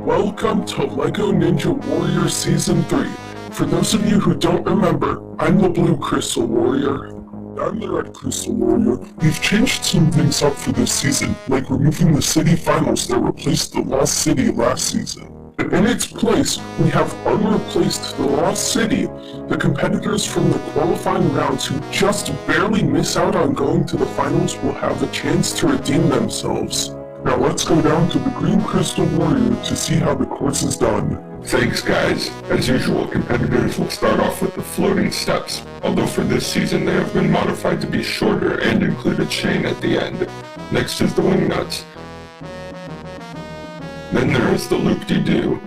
Welcome to LEGO Ninja Warrior Season 3. For those of you who don't remember, I'm the Blue Crystal Warrior. I'm the Red Crystal Warrior. We've changed some things up for this season, like removing the city finals that replaced the Lost City last season. And in its place, we have unreplaced the Lost City. The competitors from the qualifying rounds who just barely miss out on going to the finals will have a chance to redeem themselves. Now let's go down to the Green Crystal Warrior to see how the course is done. Thanks guys. As usual, competitors will start off with the floating steps, although for this season they have been modified to be shorter and include a chain at the end. Next is the wing nuts. Then there is the loop-de-doo.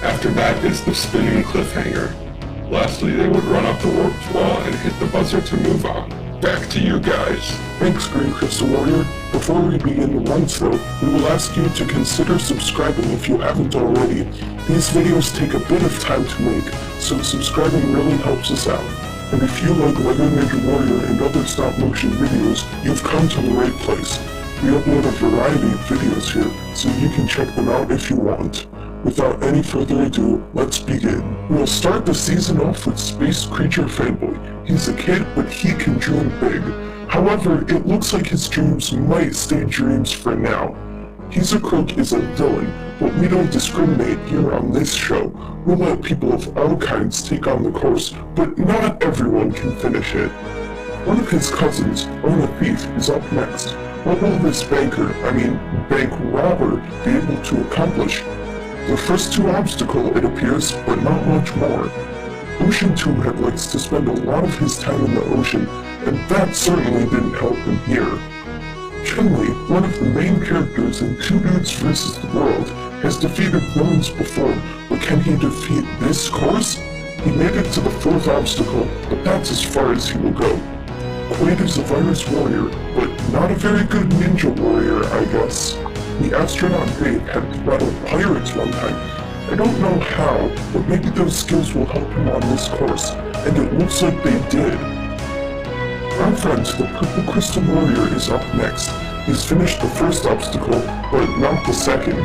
After that is the spinning cliffhanger. Lastly, they would run up the warped wall and hit the buzzer to move on. Back to you guys. Thanks, Green Crystal Warrior. Before we begin the runs though, we will ask you to consider subscribing if you haven't already. These videos take a bit of time to make, so subscribing really helps us out. And if you like LEGO Ninja Warrior and other stop-motion videos, you've come to the right place. We upload a variety of videos here, so you can check them out if you want. Without any further ado, let's begin. We'll start the season off with Space Creature Fanboy. He's a kid, but he can dream big. However, it looks like his dreams might stay dreams for now. He's a Crook is a villain, but we don't discriminate here on this show. We'll let people of all kinds take on the course, but not everyone can finish it. One of his cousins, Own a Thief, is up next. What will this bank robber, be able to accomplish? The first two obstacle, it appears, but not much more. Ocean 2 Head likes to spend a lot of his time in the ocean, and that certainly didn't help him here. Chun-Li, one of the main characters in Two Dudes vs. the World, has defeated villains before, but can he defeat this course? He made it to the fourth obstacle, but that's as far as he will go. Quaid is a virus warrior, but not a very good ninja warrior, I guess. The astronaut Dave had to battle pirates one time. I don't know how, but maybe those skills will help him on this course, and it looks like they did. Our friend, the Purple Crystal Warrior, is up next. He's finished the first obstacle, but not the second.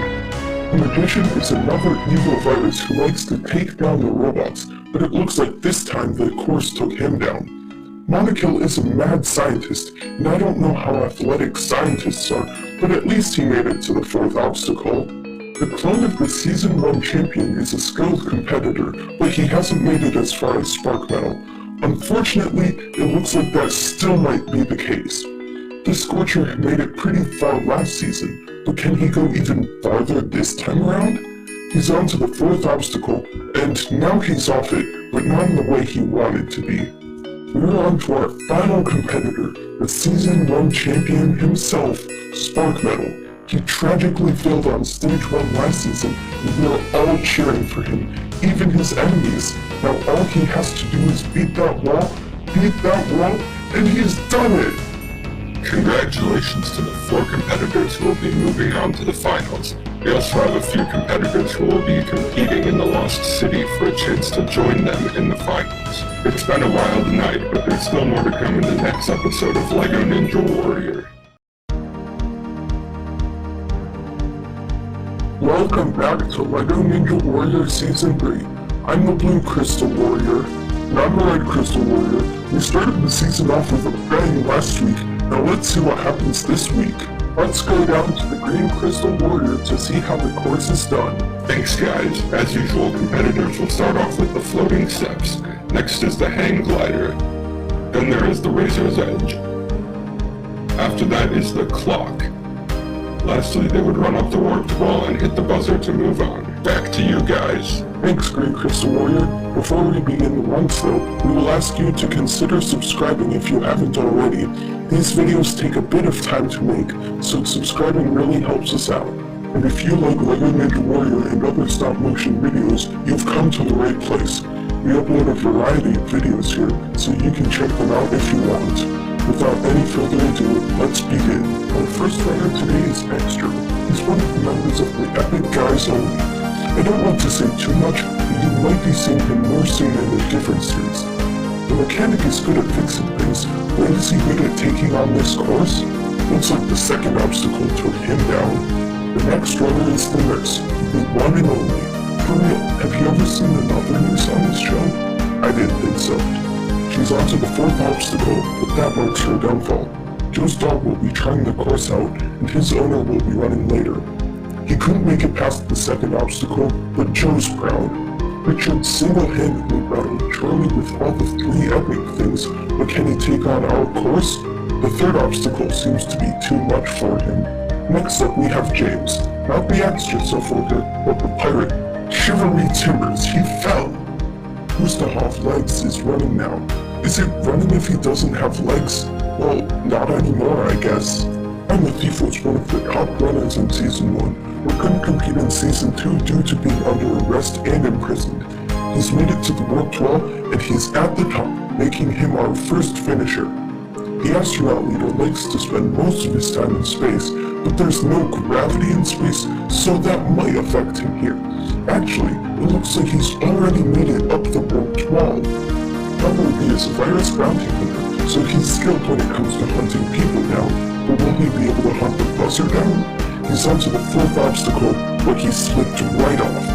The Magician is another evil virus who likes to take down the robots, but it looks like this time the course took him down. Monokill is a mad scientist, and I don't know how athletic scientists are, but at least he made it to the fourth obstacle. The clone of the Season 1 champion is a skilled competitor, but he hasn't made it as far as Spark Metal. Unfortunately, it looks like that still might be the case. The Scorcher made it pretty far last season, but can he go even farther this time around? He's on to the fourth obstacle, and now he's off it, but not in the way he wanted to be. We're on to our final competitor, the Season 1 champion himself, Spark Metal. He tragically failed on Stage 1 last season, and we're all cheering for him, even his enemies. Now all he has to do is beat that wall, and he's done it! Congratulations to the 4 competitors who will be moving on to the finals. We also have a few competitors who will be competing in the Lost City for a chance to join them in the finals. It's been a wild night, but there's still more to come in the next episode of LEGO Ninja Warrior. Welcome back to LEGO Ninja Warrior Season 3. I'm the Blue Crystal Warrior. And I'm the Red Crystal Warrior. We started the season off with a bang last week. Now let's see what happens this week. Let's go down to the Green Crystal Warrior to see how the course is done. Thanks guys. As usual, competitors will start off with the floating steps. Next is the hang glider. Then there is the razor's edge. After that is the clock. Lastly, they would run up the warped wall and hit the buzzer to move on. Back to you guys. Thanks, Green Crystal Warrior. Before we begin the runs though, we will ask you to consider subscribing if you haven't already. These videos take a bit of time to make, so subscribing really helps us out. And if you like LEGO Ninja Warrior and other stop-motion videos, you've come to the right place. We upload a variety of videos here, so you can check them out if you want. Without any further ado, let's begin. Our first rider today is Extra. He's one of the members of the Epic Guys Only. I don't want to say too much, but you might be seeing him more soon in a different series. The mechanic is good at fixing things, but is he good at taking on this course? Looks like the second obstacle took him down. The next runner is the nurse, the one and only. For real, have you ever seen another nurse on this show? I didn't think so. She's on to the fourth obstacle, but that marks her downfall. Joe's dog will be trying the course out, and his owner will be running later. He couldn't make it past the second obstacle, but Joe's proud. Richard single-handedly battled Charlie with all the 3 epic things, but can he take on our course? The third obstacle seems to be too much for him. Next up we have James, not the extra self-worker, but the pirate. Chivalry Timbers, he fell! Who's to have legs is running now. Is it running if he doesn't have legs? Well, not anymore, I guess. I'm the Thief was one of the top runners in Season 1, but couldn't compete in Season 2 due to being under arrest and imprisoned. He's made it to the Warped Wall, and he's at the top, making him our first finisher. The astronaut leader likes to spend most of his time in space, but there's no gravity in space, so that might affect him here. Actually, it looks like he's already made it up the Warped Wall. Bumblebee is a virus bounty hunter, so he's skilled when it comes to hunting people down, but will he be able to hunt the buzzer down? He's on to the fourth obstacle, but he slipped right off.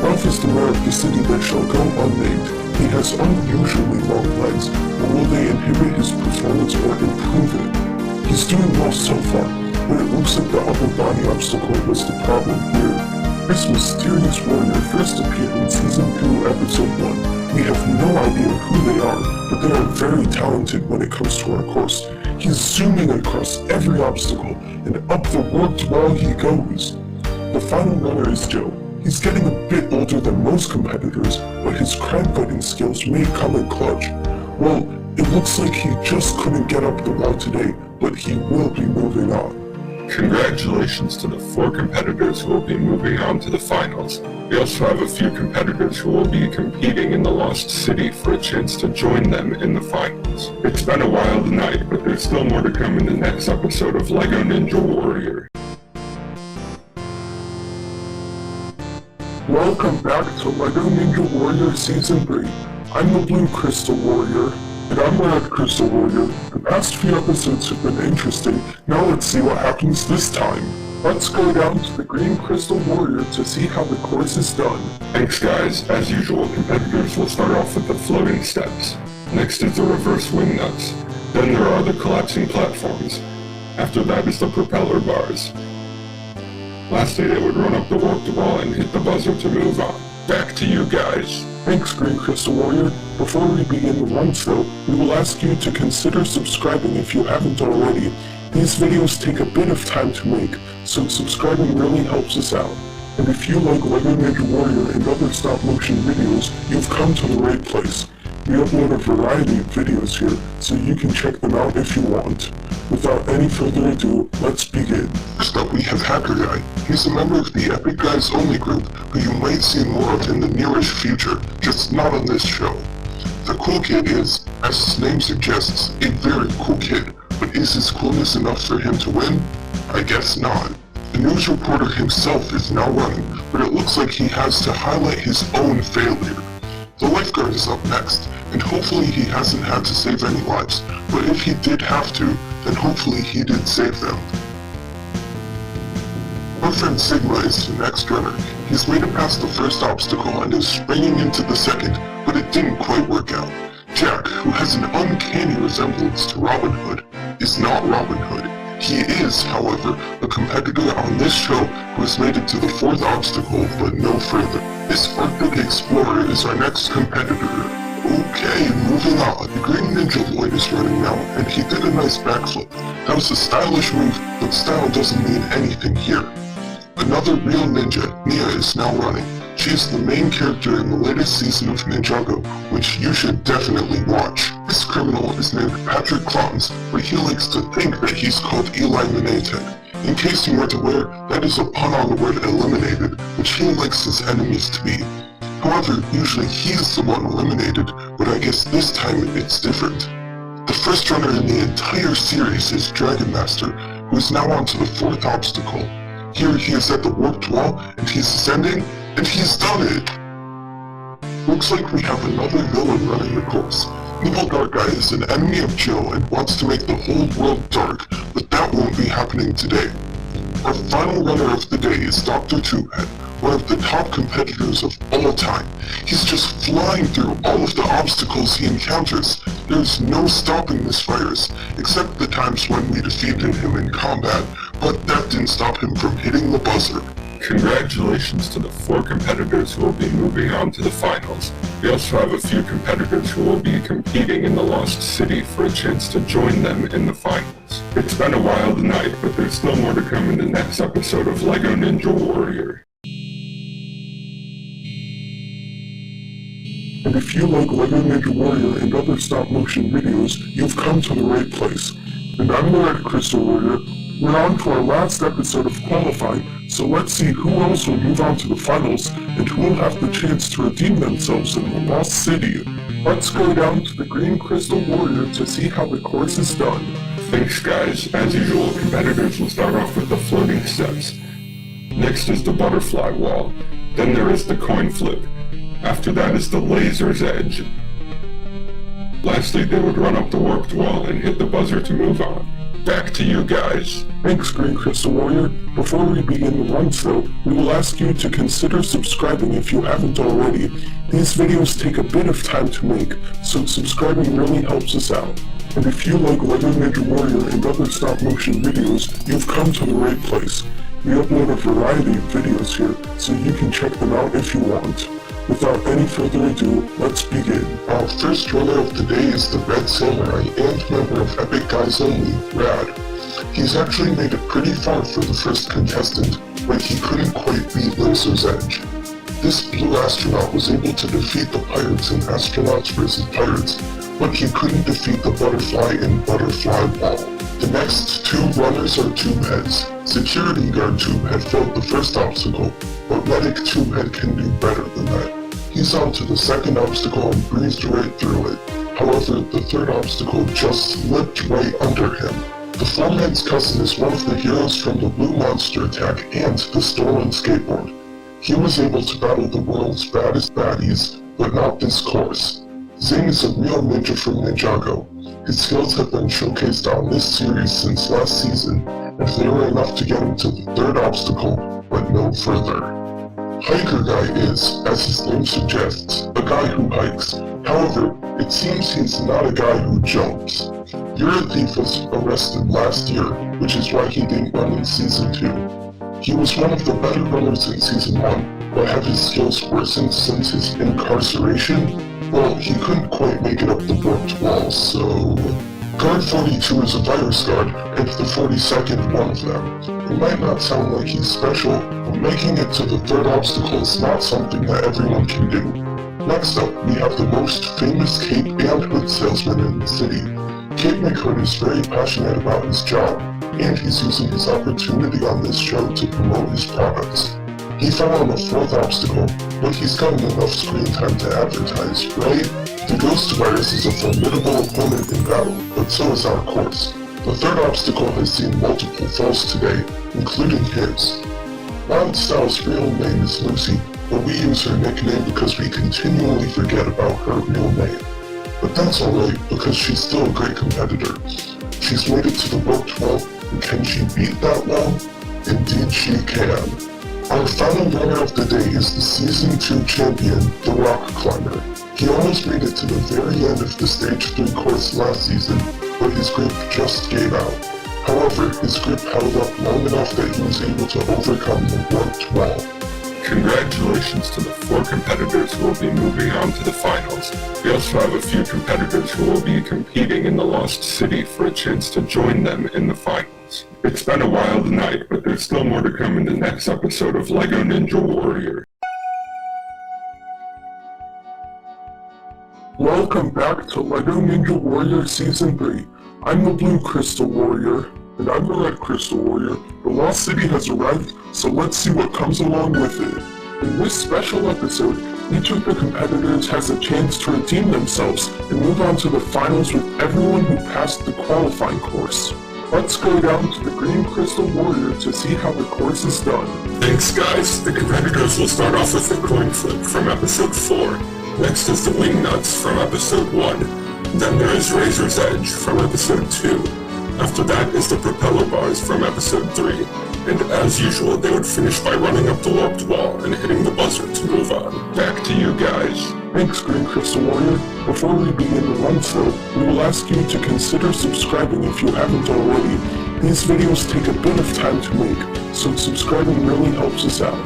Ralph is the mayor of the city that shall go unnamed. He has unusually long legs, but will they inhibit his performance or improve it? He's doing well so far, but it looks like the upper body obstacle was the problem here. This mysterious warrior first appeared in Season 2, Episode 1. We have no idea who they are, but they are very talented when it comes to our course. He's zooming across every obstacle, and up the Warped Wall he goes. The final runner is Joe. He's getting a bit older than most competitors, but his crime-fighting skills may come in clutch. Well, it looks like he just couldn't get up the wall today, but he will be moving on. Congratulations to the 4 competitors who will be moving on to the finals. We also have a few competitors who will be competing in the Lost City for a chance to join them in the finals. It's been a wild night, but there's still more to come in the next episode of LEGO Ninja Warrior. Welcome back to LEGO Ninja Warrior Season 3. I'm the Blue Crystal Warrior. And I'm Red Crystal Warrior. The past few episodes have been interesting. Now let's see what happens this time. Let's go down to the Green Crystal Warrior to see how the course is done. Thanks guys. As usual, competitors will start off with the floating steps. Next is the reverse wing nuts. Then there are the collapsing platforms. After that is the propeller bars. Lastly, they would run up the warped wall and hit the buzzer to move on. Back to you guys. Thanks, Green Crystal Warrior. Before we begin the runs though, we will ask you to consider subscribing if you haven't already. These videos take a bit of time to make, so subscribing really helps us out. And if you like LEGO Ninja Warrior and other stop-motion videos, you've come to the right place. We upload a variety of videos here, so you can check them out if you want. Without any further ado, let's begin. First up we have Hacker Guy. He's a member of the Epic Guys Only group, who you might see more of in the nearest future, just not on this show. The cool kid is, as his name suggests, a very cool kid, but is his coolness enough for him to win? I guess not. The news reporter himself is now running, but it looks like he has to highlight his own failure. The lifeguard is up next, and hopefully he hasn't had to save any lives, but if he did have to, then hopefully he did save them. Our friend Sigma is the next runner. He's made it past the first obstacle and is springing into the second, but it didn't quite work out. Jack, who has an uncanny resemblance to Robin Hood, is not Robin Hood. He is, however, a competitor on this show who has made it to the fourth obstacle, but no further. This Arctic Explorer is our next competitor. Okay, moving on. The Green Ninja Lloyd is running now, and he did a nice backflip. That was a stylish move, but style doesn't mean anything here. Another real ninja, Nia, is now running. She is the main character in the latest season of Ninjago, which you should definitely watch. This criminal is named Patrick Clowns, but he likes to think that he's called Eli Minated. In case you weren't aware, that is a pun on the word eliminated, which he likes his enemies to be. However, usually he's the one eliminated, but I guess this time it's different. The first runner in the entire series is Dragon Master, who is now on to the fourth obstacle. Here he is at the warped wall, and he's ascending, and he's done it! Looks like we have another villain running the course. Evil Dark Guy is an enemy of Joe and wants to make the whole world dark, but that won't be happening today. Our final runner of the day is Dr. Twohead, one of the top competitors of all time. He's just flying through all of the obstacles he encounters. There's no stopping this virus, except the times when we defeated him in combat, but that didn't stop him from hitting the buzzer. Congratulations to the 4 competitors who will be moving on to the finals. We also have a few competitors who will be competing in the Lost City for a chance to join them in the finals. It's been a wild night, but there's still more to come in the next episode of LEGO Ninja Warrior. And if you like LEGO Ninja Warrior and other stop-motion videos, you've come to the right place. And I'm the Red Crystal Warrior. We're on to our last episode of qualifying, so let's see who else will move on to the finals and who will have the chance to redeem themselves in the Lost City. Let's go down to the Green Crystal Warrior to see how the course is done. Thanks guys. As usual, competitors will start off with the floating steps. Next is the butterfly wall. Then there is the coin flip. After that is the laser's edge. Lastly, they would run up the warped wall and hit the buzzer to move on. Back to you guys. Thanks, Green Crystal Warrior. Before we begin the runs though, we will ask you to consider subscribing if you haven't already. These videos take a bit of time to make, so subscribing really helps us out. And if you like LEGO Ninja Warrior and other stop-motion videos, you've come to the right place. We upload a variety of videos here, so you can check them out if you want. Without any further ado, let's begin. Our first runner of the day is the Red Samurai and member of Epic Guys Only, Rad. He's actually made it pretty far for the first contestant, but he couldn't quite beat Laser's Edge. This blue astronaut was able to defeat the pirates in Astronauts vs. Pirates, but he couldn't defeat the butterfly in Butterfly Wall. The next 2 runners are Tubeheads. Security Guard Tubehead failed the first obstacle, but Medic Tubehead can do better than that. He's on to the second obstacle and breezed right through it. However, the third obstacle just slipped right under him. The Foreman's cousin is one of the heroes from the Blue Monster Attack and the Stolen Skateboard. He was able to battle the world's baddest baddies, but not this course. Zing is a real ninja from Ninjago. His skills have been showcased on this series since last season, and they were enough to get him to the third obstacle, but no further. Hiker Guy is, as his name suggests, a guy who hikes. However, it seems he's not a guy who jumps. You're a Thief was arrested last year, which is why he didn't run in Season 2. He was one of the better runners in Season 1, but have his skills worsened since his incarceration? Well, he couldn't quite make it up the warped wall, so... Guard 42 is a virus guard, and the 42nd one of them. It might not sound like he's special, but making it to the third obstacle is not something that everyone can do. Next up, we have the most famous cape and hood salesman in the city. Cape McHood is very passionate about his job, and he's using his opportunity on this show to promote his products. He fell on the 4th obstacle, but he's gotten enough screen time to advertise, right? The Ghost Virus is a formidable opponent in battle, but so is our course. The 3rd obstacle has seen multiple falls today, including his. Wild Style's real name is Lucy, but we use her nickname because we continually forget about her real name. But that's alright, because she's still a great competitor. She's made it to the warped wall, and can she beat that wall? Indeed she can. Our final runner of the day is the Season 2 champion, the Rock Climber. He almost made it to the very end of the Stage 3 course last season, but his grip just gave out. However, his grip held up long enough that he was able to overcome the warped wall. Congratulations to the 4 competitors who will be moving on to the finals. We also have a few competitors who will be competing in the Lost City for a chance to join them in the finals. It's been a wild night, but there's still more to come in the next episode of LEGO Ninja Warrior. Welcome back to LEGO Ninja Warrior Season 3. I'm the Blue Crystal Warrior. And I'm the Red Crystal Warrior. The Lost City has arrived, so let's see what comes along with it. In this special episode, each of the competitors has a chance to redeem themselves and move on to the finals with everyone who passed the qualifying course. Let's go down to the Green Crystal Warrior to see how the course is done. Thanks guys. The competitors will start off with the coin flip from episode 4. Next is the wing nuts from episode 1. Then there is Razor's Edge from episode 2. After that is the propeller bars from episode 3. and as usual they would finish by running up the warped wall and hitting the buzzer to move on. Back to you guys. Thanks, Green Crystal Warrior. Before we begin the run-through, we will ask you to consider subscribing if you haven't already. These videos take a bit of time to make, so subscribing really helps us out.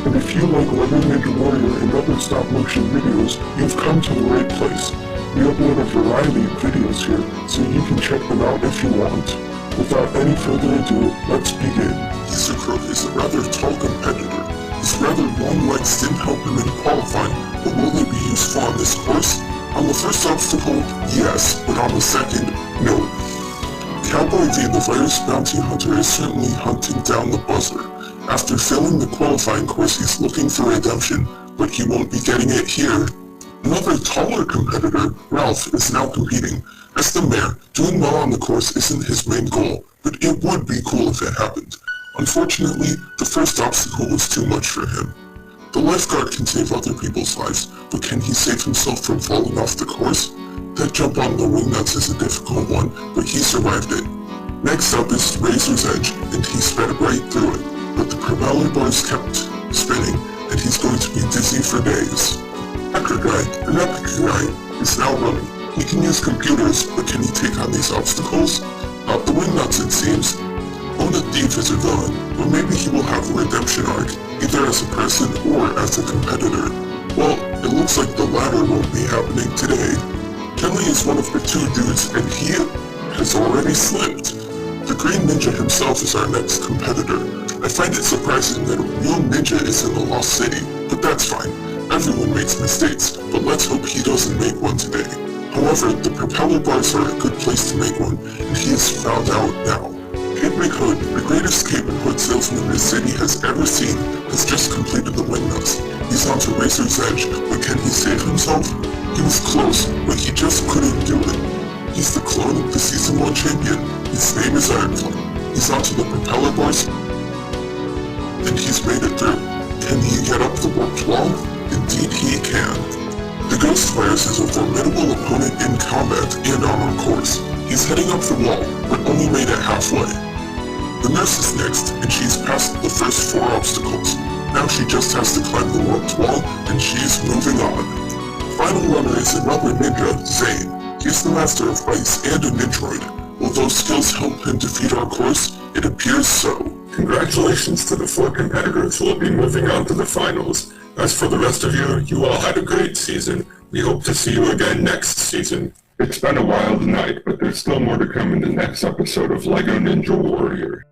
And if you like Lego Ninja Warrior and other stop-motion videos, you've come to the right place. We upload a variety of videos here, so you can check them out if you want. Without any further ado, let's begin. Isakura is a rather tall competitor. His rather long legs didn't help him in qualifying, but will they be useful on this course? On the first obstacle, yes, but on the second, no. Cowboy V, the virus bounty hunter, is certainly hunting down the buzzer. After failing the qualifying course, he's looking for redemption, but he won't be getting it here. Another taller competitor, Ralph, is now competing. As the mayor, doing well on the course isn't his main goal, but it would be cool if it happened. Unfortunately, the first obstacle was too much for him. The lifeguard can save other people's lives, but can he save himself from falling off the course? That jump on the wingnuts is a difficult one, but he survived it. Next up is Razor's Edge, and he sped right through it, but the propeller bars kept spinning, and he's going to be dizzy for days. Hacker Guy, an epic guy, is now running. He can use computers, but can he take on these obstacles? Not the wingnuts, it seems. Ona Thief is a villain, but maybe he will have a redemption arc, either as a person or as a competitor. Well, it looks like the latter won't be happening today. Kelly is one of the two dudes, and he has already slipped. The Green Ninja himself is our next competitor. I find it surprising that a real ninja is in the Lost City, but that's fine. Everyone makes mistakes, but let's hope he doesn't make one today. However, the propeller bars are a good place to make one, and he is found out now. Cape McHood, the greatest cape and hood salesman this city has ever seen, has just completed the wingnuts. He's on to Razor's Edge, but can he save himself? He was close, but he just couldn't do it. He's the clone of the Season 1 champion. His name is Ironflame. He's onto the propeller bars, and he's made it through. Can he get up the warped wall? Indeed he can. The Ghost Virus is a formidable opponent in combat and on our course. He's heading up the wall, but only made it halfway. The nurse is next, and she's passed the first 4 obstacles. Now she just has to climb the warped wall, and she's moving on. Final runner is another ninja, Zane. He's the master of ice and a ninjroid. Will those skills help him defeat our course? It appears so. Congratulations to the 4 competitors who will be moving on to the finals. As for the rest of you, you all had a great season. We hope to see you again next season. It's been a wild night, but there's still more to come in the next episode of Lego Ninja Warrior.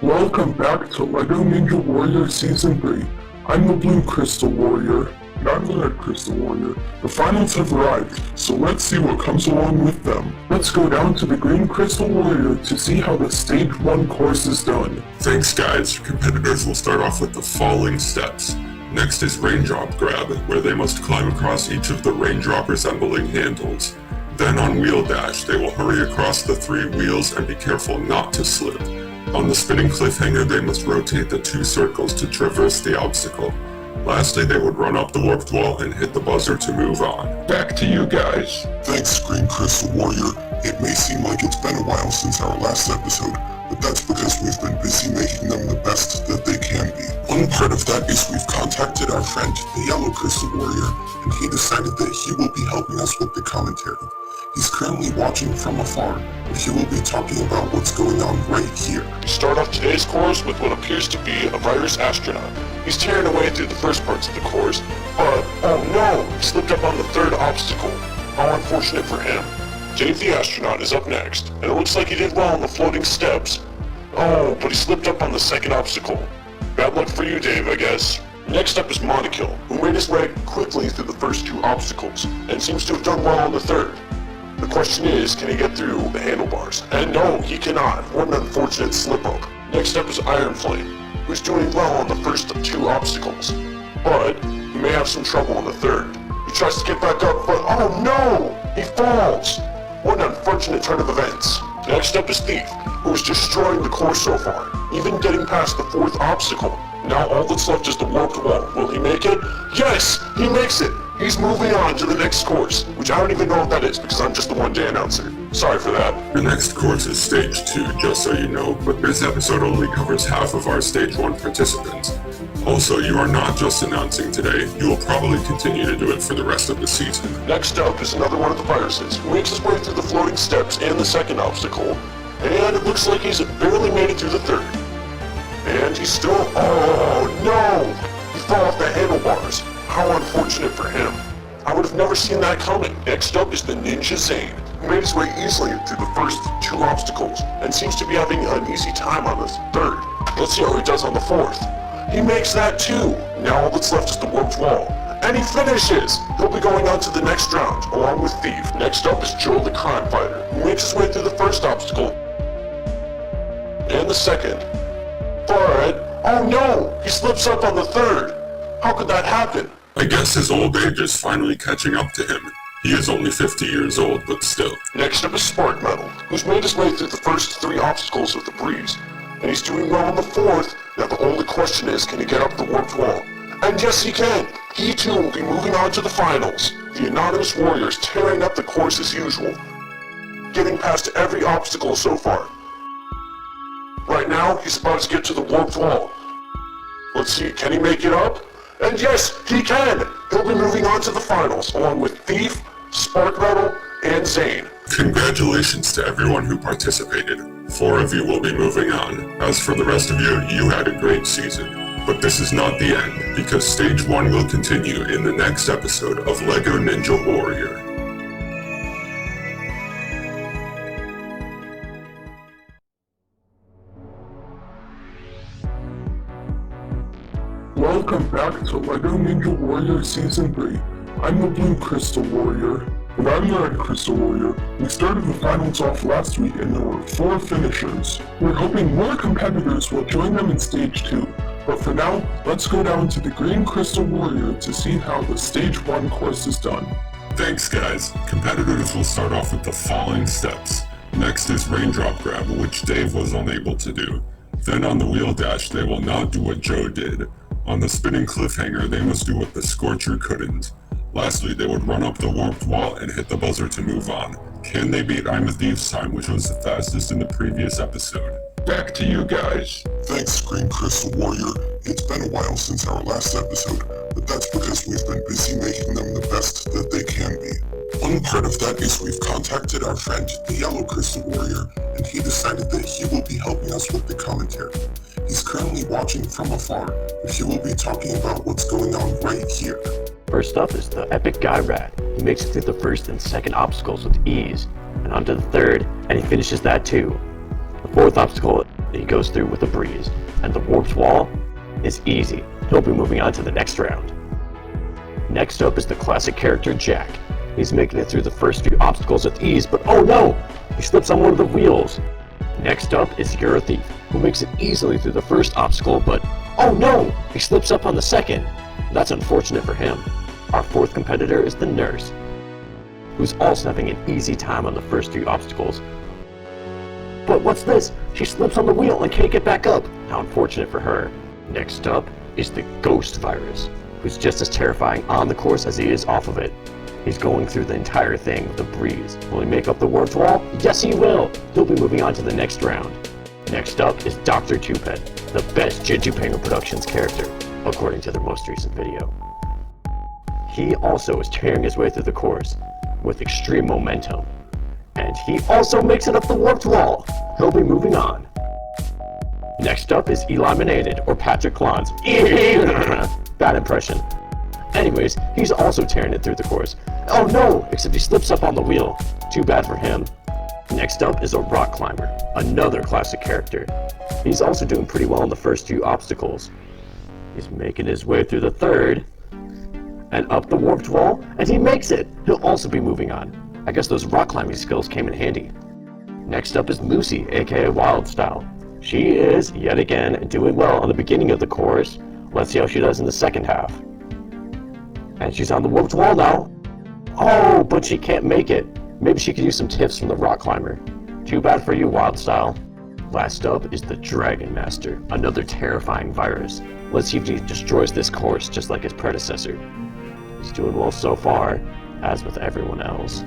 Welcome back to Lego Ninja Warrior Season 3. I'm the Blue Crystal Warrior, and I'm the Red Crystal Warrior. The finals have arrived, so let's see what comes along with them. Let's go down to the Green Crystal Warrior to see how the Stage 1 course is done. Thanks guys, competitors will start off with the falling steps. Next is Raindrop Grab, where they must climb across each of the raindrop resembling handles. Then on Wheel Dash, they will hurry across the 3 wheels and be careful not to slip. On the spinning cliffhanger, they must rotate the 2 circles to traverse the obstacle. Lastly, they would run up the warped wall and hit the buzzer to move on. Back to you guys. Thanks, Green Crystal Warrior. It may seem like it's been a while since our last episode, but that's because we've been busy making them the best that they can be. One part of that is we've contacted our friend, the Yellow Crystal Warrior, and he decided that he will be helping us with the commentary. He's currently watching from afar, but he will be talking about what's going on right here. We start off today's course with what appears to be a virus astronaut. He's tearing away through the first parts of the course, but oh no, he slipped up on the 3rd obstacle. How unfortunate for him. Dave the astronaut is up next, and it looks like he did well on the floating steps. Oh, but he slipped up on the 2nd obstacle. Bad luck for you, Dave, I guess. Next up is Monokill, who made his way quickly through the first 2 obstacles, and seems to have done well on the 3rd. The question is, can he get through the handlebars? And no, he cannot. What an unfortunate slip-up. Next up is Iron Flame, who's doing well on the first 2 obstacles, but he may have some trouble on the 3rd. He tries to get back up, but oh no! He falls! What an unfortunate turn of events. Next up is Thief, who is destroying the course so far, even getting past the 4th obstacle. Now all that's left is the warped wall. Will he make it? Yes! He makes it! He's moving on to the next course, which I don't even know what that is because I'm just the one-day announcer. Sorry for that. The next course is Stage 2, just so you know, but this episode only covers half of our Stage 1 participants. Also, you are not just announcing today, you will probably continue to do it for the rest of the season. Next up is another one of the viruses, who makes his way through the floating steps and the second obstacle, and it looks like he's barely made it through the third. And he's still... Oh no! He fell off the handlebars. How unfortunate for him. I would have never seen that coming. Next up is the Ninja Zane, who made his way easily through the first two obstacles, and seems to be having an easy time on the third. Let's see how he does on the fourth. He makes that too. Now all that's left is the warped wall. And he finishes! He'll be going on to the next round, along with Thief. Next up is Joe the Crime Fighter, who makes his way through the first obstacle and the second. But, oh no! He slips up on the third! How could that happen? I guess his old age is finally catching up to him. He is only 50 years old, but still. Next up is Spark Metal, who's made his way through the first three obstacles with the breeze. And he's doing well on the fourth. Now the only question is, can he get up the warped wall? And yes, he can! He too will be moving on to the finals. The Anonymous Warrior is tearing up the course as usual, getting past every obstacle so far. Right now, he's about to get to the warped wall. Let's see, can he make it up? And yes, he can! He'll be moving on to the finals, along with Thief, Spark Metal, and Zane. Congratulations to everyone who participated. 4 of you will be moving on. As for the rest of you, you had a great season. But this is not the end, because Stage 1 will continue in the next episode of LEGO Ninja Warrior. Welcome back to LEGO Ninja Warrior Season 3. I'm the Blue Crystal Warrior. And I'm the Red Crystal Warrior. We started the finals off last week and there were 4 finishers. We're hoping more competitors will join them in Stage 2. But for now, let's go down to the Green Crystal Warrior to see how the Stage 1 course is done. Thanks guys. Competitors will start off with the following steps. Next is Raindrop Grab, which Dave was unable to do. Then on the Wheel Dash, they will not do what Joe did. On the Spinning Cliffhanger, they must do what the Scorcher couldn't. Lastly, they would run up the warped wall and hit the buzzer to move on. Can they beat I'm a Thief's time, which was the fastest in the previous episode? Back to you guys. Thanks, Green Crystal Warrior. It's been a while since our last episode, but that's because we've been busy making them the best that they can be. One part of that is we've contacted our friend, the Yellow Crystal Warrior, and he decided that he will be helping us with the commentary. He's currently watching from afar, but he will be talking about what's going on right here. First up is the Epic Guy Rat. He makes it through the first and second obstacles with ease, and onto the third, and he finishes that too. The fourth obstacle he goes through with a breeze, and the warped wall is easy. He'll be moving on to the next round. Next up is the classic character Jack. He's making it through the first few obstacles with ease, but oh no! He slips on one of the wheels. Next up is You're a Thief, who makes it easily through the first obstacle, but oh no! He slips up on the second. That's unfortunate for him. Our fourth competitor is the Nurse, who's also having an easy time on the first few obstacles. But what's this? She slips on the wheel and can't get back up. How unfortunate for her. Next up is the Ghost Virus, who's just as terrifying on the course as he is off of it. He's going through the entire thing with a breeze. Will he make up the warped wall? Yes, he will! He'll be moving on to the next round. Next up is Dr. Two-Pet, the best GentooPenguin Productions character, according to their most recent video. He also is tearing his way through the course with extreme momentum. And he also makes it up the warped wall. He'll be moving on. Next up is Eliminated, or Patrick Klon's. Bad impression. Anyways, he's also tearing it through the course. Oh no, except he slips up on the wheel. Too bad for him. Next up is a Rock Climber, another classic character. He's also doing pretty well in the first few obstacles. He's making his way through the third, and up the warped wall, and he makes it! He'll also be moving on. I guess those rock climbing skills came in handy. Next up is Lucy, aka Wildstyle. She is, yet again, doing well on the beginning of the course. Let's see how she does in the second half. And she's on the warped wall now. Oh, but she can't make it. Maybe she could use some tips from the rock climber. Too bad for you, Wildstyle. Last up is the Dragon Master, another terrifying virus. Let's see if he destroys this course just like his predecessor. He's doing well so far, as with everyone else.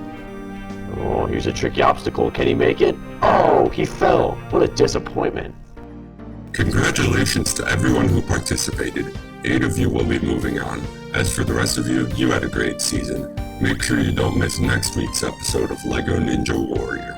Oh, here's a tricky obstacle. Can he make it? Oh, he fell. What a disappointment. Congratulations to everyone who participated. 8 of you will be moving on. As for the rest of you, you had a great season. Make sure you don't miss next week's episode of LEGO Ninja Warrior.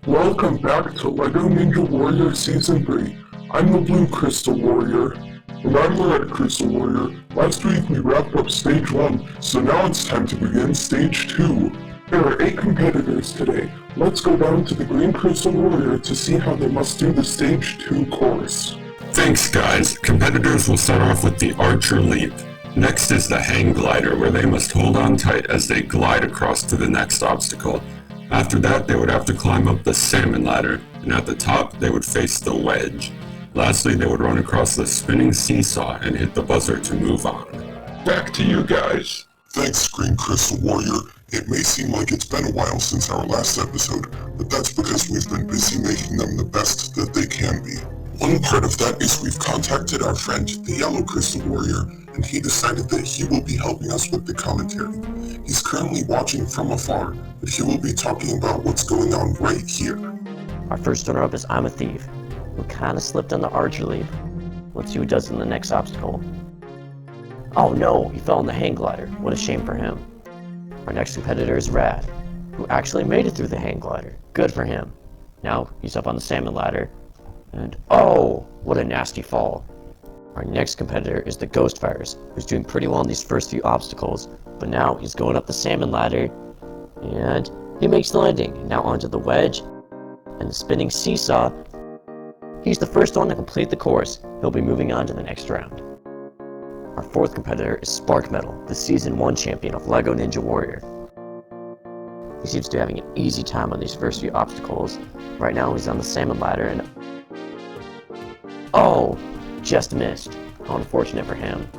Welcome back to LEGO Ninja Warrior Season 3. I'm the Blue Crystal Warrior. And I'm the Red Crystal Warrior. Last week we wrapped up Stage 1, so now it's time to begin Stage 2. There are 8 competitors today. Let's go down to the Green Crystal Warrior to see how they must do the Stage 2 course. Thanks guys. Competitors will start off with the Archer Leap. Next is the Hang Glider, where they must hold on tight as they glide across to the next obstacle. After that, they would have to climb up the Salmon Ladder, and at the top, they would face the Wedge. Lastly, they would run across the Spinning Seesaw and hit the buzzer to move on. Back to you guys. Thanks, Green Crystal Warrior. It may seem like it's been a while since our last episode, but that's because we've been busy making them the best that they can be. One part of that is we've contacted our friend, the Yellow Crystal Warrior, and he decided that he will be helping us with the commentary. He's currently watching from afar, but he will be talking about what's going on right here. Our first runner-up is I'm a Thief, who kinda slipped on the Archer Leap. Let's see who does in the next obstacle. Oh no, he fell on the hang glider. What a shame for him. Our next competitor is Rad, who actually made it through the hang glider. Good for him. Now he's up on the salmon ladder, and oh, what a nasty fall. Our next competitor is the Ghost Virus, who's doing pretty well in these first few obstacles, but now he's going up the salmon ladder, and he makes the landing. Now onto the Wedge, and the Spinning Seesaw. He's the first one to complete the course. He'll be moving on to the next round. Our fourth competitor is Spark Metal, the Season 1 champion of LEGO Ninja Warrior. He seems to be having an easy time on these first few obstacles. Right now he's on the salmon ladder and... oh! Just missed. How unfortunate for him.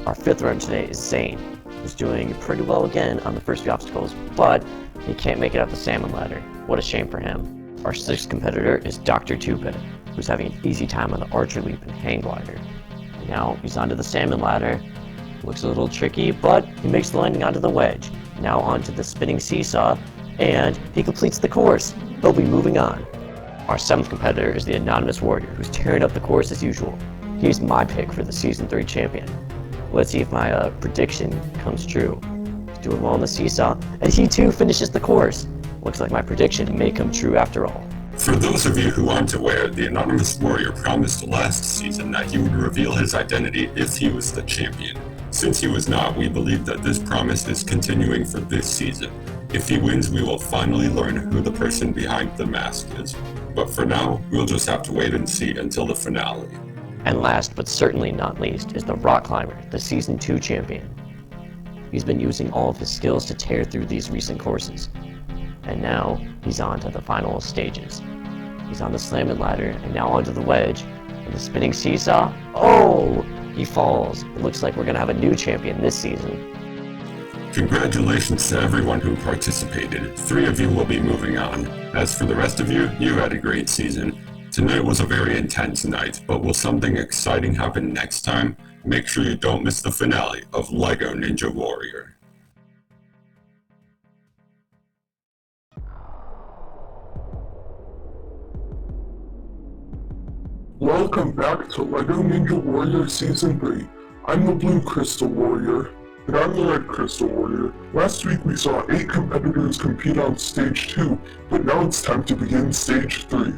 Our fifth runner today is Zane, who's doing pretty well again on the first few obstacles, but he can't make it up the salmon ladder. What a shame for him. Our sixth competitor is Dr. Two-Bit, who's having an easy time on the Archer Leap and Hang Glider. And now he's onto the salmon ladder. Looks a little tricky, but he makes the landing onto the Wedge. Now onto the Spinning Seesaw, and he completes the course. He'll be moving on. Our seventh competitor is the Anonymous Warrior, who's tearing up the course as usual. He's my pick for the Season 3 champion. Let's see if my prediction comes true. He's doing well on the seesaw, and he too finishes the course. Looks like my prediction may come true after all. For those of you who aren't aware, the Anonymous Warrior promised last season that he would reveal his identity if he was the champion. Since he was not, we believe that this promise is continuing for this season. If he wins, we will finally learn who the person behind the mask is. But for now, we'll just have to wait and see until the finale. And last, but certainly not least, is the Rock Climber, the Season 2 champion. He's been using all of his skills to tear through these recent courses. And now, he's on to the final stages. He's on the salmon ladder, and now onto the Wedge, and the Spinning Seesaw. Oh! He falls. It looks like we're gonna have a new champion this season. Congratulations to everyone who participated. 3 of you will be moving on. As for the rest of you, you had a great season. Tonight was a very intense night, but will something exciting happen next time? Make sure you don't miss the finale of LEGO Ninja Warrior. Welcome back to LEGO Ninja Warrior Season 3. I'm the Blue Crystal Warrior. And I'm the Red Crystal Warrior. Last week we saw 8 competitors compete on Stage 2, but now it's time to begin Stage 3.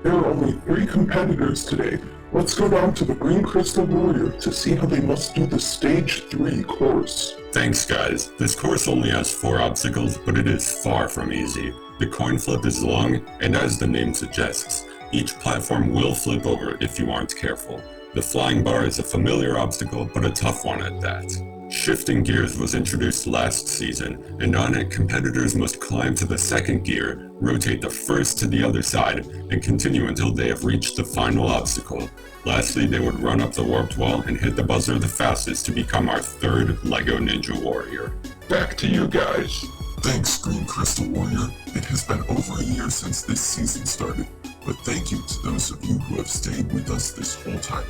There are only 3 competitors today. Let's go down to the Green Crystal Warrior to see how they must do the Stage 3 course. Thanks guys. This course only has 4 obstacles, but it is far from easy. The coin flip is long, and as the name suggests, each platform will flip over if you aren't careful. The flying bar is a familiar obstacle, but a tough one at that. Shifting gears was introduced last season, and on it, competitors must climb to the second gear, rotate the first to the other side, and continue until they have reached the final obstacle. Lastly, they would run up the warped wall and hit the buzzer the fastest to become our 3rd LEGO Ninja Warrior. Back to you guys. Thanks, Green Crystal Warrior. It has been over a year since this season started, but thank you to those of you who have stayed with us this whole time.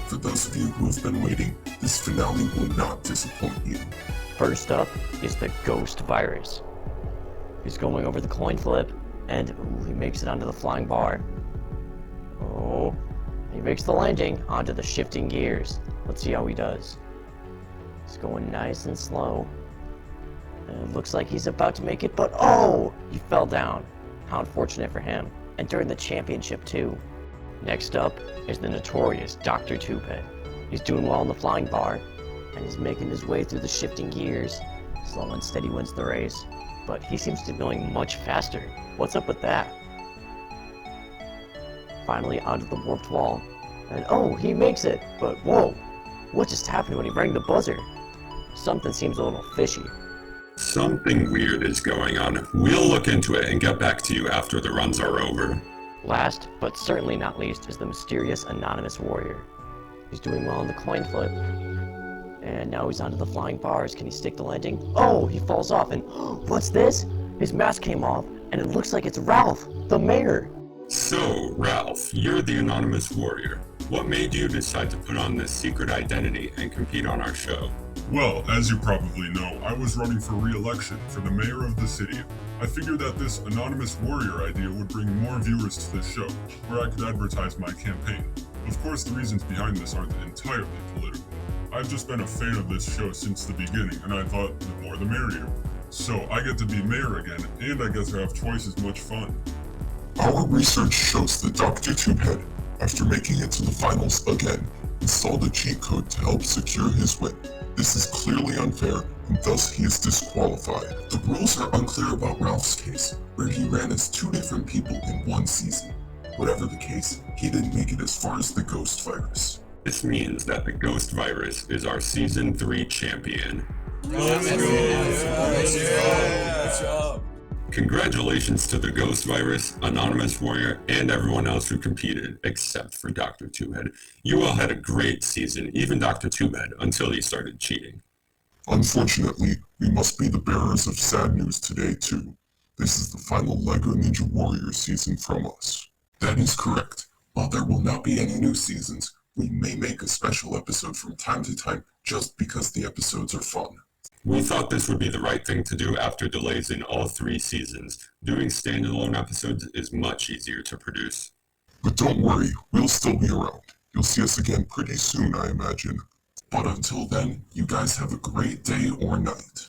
For those of you who have been waiting, this finale will not disappoint you. First up is the Ghost Virus. He's going over the coin flip, and he makes it onto the flying bar. Oh, he makes the landing onto the shifting gears. Let's see how he does. He's going nice and slow. And it looks like he's about to make it, but oh! He fell down. How unfortunate for him. And during the championship too. Next up is the notorious Dr. Twohead. He's doing well on the flying bar, and he's making his way through the shifting gears. Slow and steady wins the race, but he seems to be going much faster. What's up with that? Finally onto the warped wall, and oh, he makes it! But whoa, what just happened when he rang the buzzer? Something seems a little fishy. Something weird is going on. We'll look into it and get back to you after the runs are over. Last, but certainly not least, is the mysterious anonymous warrior. He's doing well on the coin flip. And now he's onto the flying bars. Can he stick the landing? Oh, he falls off, and what's this? His mask came off, and it looks like it's Ralph, the mayor. So, Ralph, you're the anonymous warrior. What made you decide to put on this secret identity and compete on our show? Well, as you probably know, I was running for re-election for the mayor of the city. I figured that this anonymous warrior idea would bring more viewers to the show, where I could advertise my campaign. Of course, the reasons behind this aren't entirely political. I've just been a fan of this show since the beginning, and I thought the more the merrier. So I get to be mayor again, and I get to have twice as much fun. Our research shows that Dr. Twohead, after making it to the finals again, installed a cheat code to help secure his win. This is clearly unfair, and thus he is disqualified. The rules are unclear about Ralph's case, where he ran as two different people in one season. Whatever the case, he didn't make it as far as the Ghost Virus. This means that the Ghost Virus is our Season 3 champion. Congratulations to the Ghost Virus, Anonymous Warrior, and everyone else who competed, except for Dr. Twohead. You all had a great season, even Dr. Twohead, until he started cheating. Unfortunately, we must be the bearers of sad news today too. This is the final LEGO Ninja Warrior season from us. That is correct. While there will not be any new seasons, we may make a special episode from time to time just because the episodes are fun. We thought this would be the right thing to do after delays in all 3 seasons. Doing standalone episodes is much easier to produce. But don't worry, we'll still be around. You'll see us again pretty soon, I imagine. But until then, you guys have a great day or night.